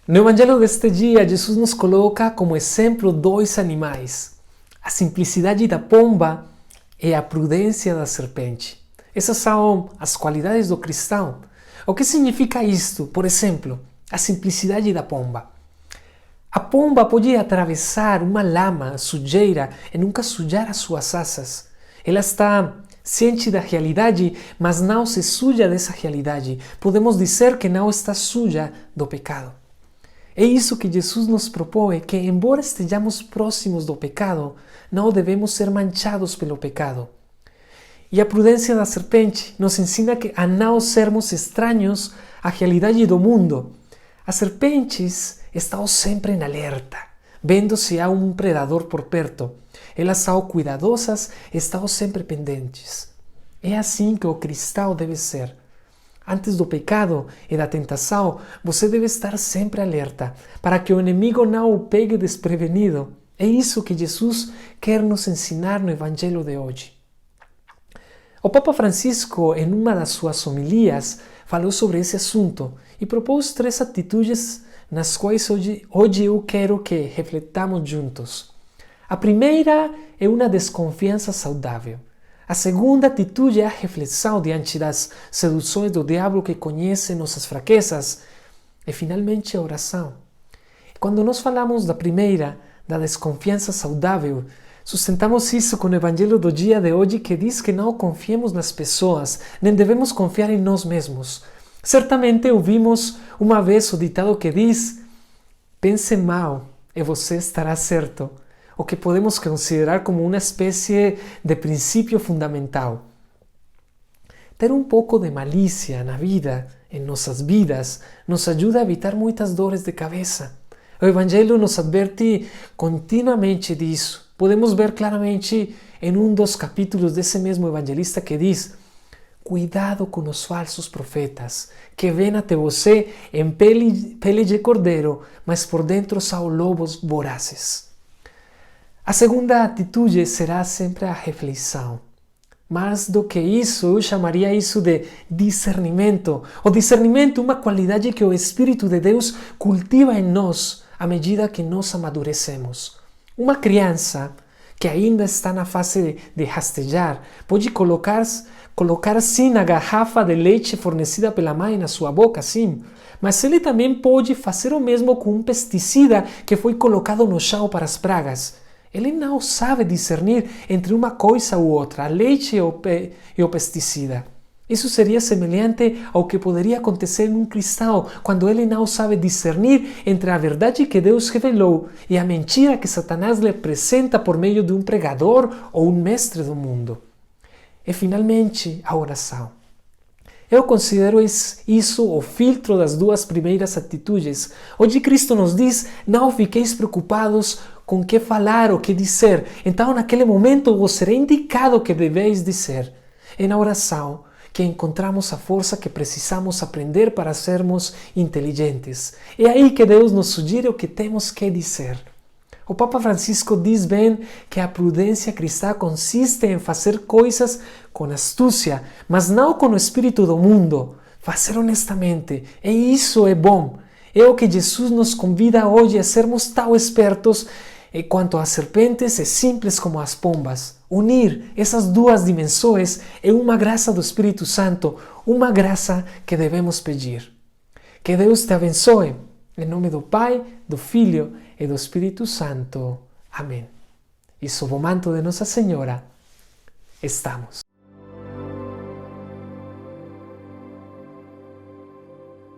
No Evangelho deste dia, Jesus nos coloca como exemplo dois animais: a simplicidade da pomba e a prudência da serpente. Essas são as qualidades do cristão. O que significa isto? Por exemplo, a simplicidade da pomba. A pomba pode atravessar uma lama, sujeira, e nunca sujar as suas asas. Ela está ciente da realidade, mas não se suja dessa realidade. Podemos dizer que não está suja do pecado. É isso que Jesus nos propõe, que embora estejamos próximos do pecado, não devemos ser manchados pelo pecado. E a prudência da serpente nos ensina a não sermos estranhos à realidade do mundo. As serpentes estão sempre em alerta, vendo se há um predador por perto. Elas são cuidadosas, estão sempre pendentes. É assim que o cristão deve ser. Antes do pecado e da tentação, você deve estar sempre alerta, para que o inimigo não o pegue desprevenido. É isso que Jesus quer nos ensinar no Evangelho de hoje. O Papa Francisco, em uma das suas homilias, falou sobre esse assunto e propôs 3 atitudes nas quais hoje eu quero que refletamos juntos. A primeira é uma desconfiança saudável. A segunda atitude é a reflexão diante das seduções do diabo que conhece nossas fraquezas. E finalmente a oração. Quando nós falamos da primeira, da desconfiança saudável, sustentamos isso com o Evangelho do dia de hoje que diz que não confiemos nas pessoas, nem devemos confiar em nós mesmos. Certamente ouvimos uma vez o ditado que diz: pense mal e você estará certo. O que podemos considerar como uma espécie de princípio fundamental. Ter um pouco de malícia na vida, em nossas vidas, nos ajuda a evitar muitas dores de cabeça. O Evangelho nos adverte continuamente disso. Podemos ver claramente em um dos capítulos desse mesmo evangelista que diz: cuidado com os falsos profetas, que vêm até você em pele de cordeiro, mas por dentro são lobos vorazes. A segunda atitude será sempre a reflexão. Mais do que isso, eu chamaria isso de discernimento. O discernimento é uma qualidade que o Espírito de Deus cultiva em nós à medida que nós amadurecemos. Uma criança que ainda está na fase de rastejar pode colocar sim a garrafa de leite fornecida pela mãe na sua boca, sim, mas ele também pode fazer o mesmo com um pesticida que foi colocado no chão para as pragas. Ele não sabe discernir entre uma coisa ou outra, leite e o pesticida. Isso seria semelhante ao que poderia acontecer em um cristão, quando ele não sabe discernir entre a verdade que Deus revelou e a mentira que Satanás lhe apresenta por meio de um pregador ou um mestre do mundo. E finalmente, a oração. Eu considero isso o filtro das 2 primeiras atitudes. Hoje Cristo nos diz: não fiqueis preocupados com o que falar ou o que dizer. Então, naquele momento, vos será indicado o que deveis dizer. É na oração que encontramos a força que precisamos aprender para sermos inteligentes. É aí que Deus nos sugere o que temos que dizer. O Papa Francisco diz bem que a prudência cristã consiste em fazer coisas com astúcia, mas não com o espírito do mundo. Fazer honestamente. E isso é bom. É o que Jesus nos convida hoje a sermos tão espertos quanto as serpentes e simples como as pombas. Unir essas 2 dimensões é uma graça do Espírito Santo, uma graça que devemos pedir. Que Deus te abençoe. Em nome do Pai, do Filho e do Espírito Santo. Amém. E sob o manto de Nossa Senhora estamos.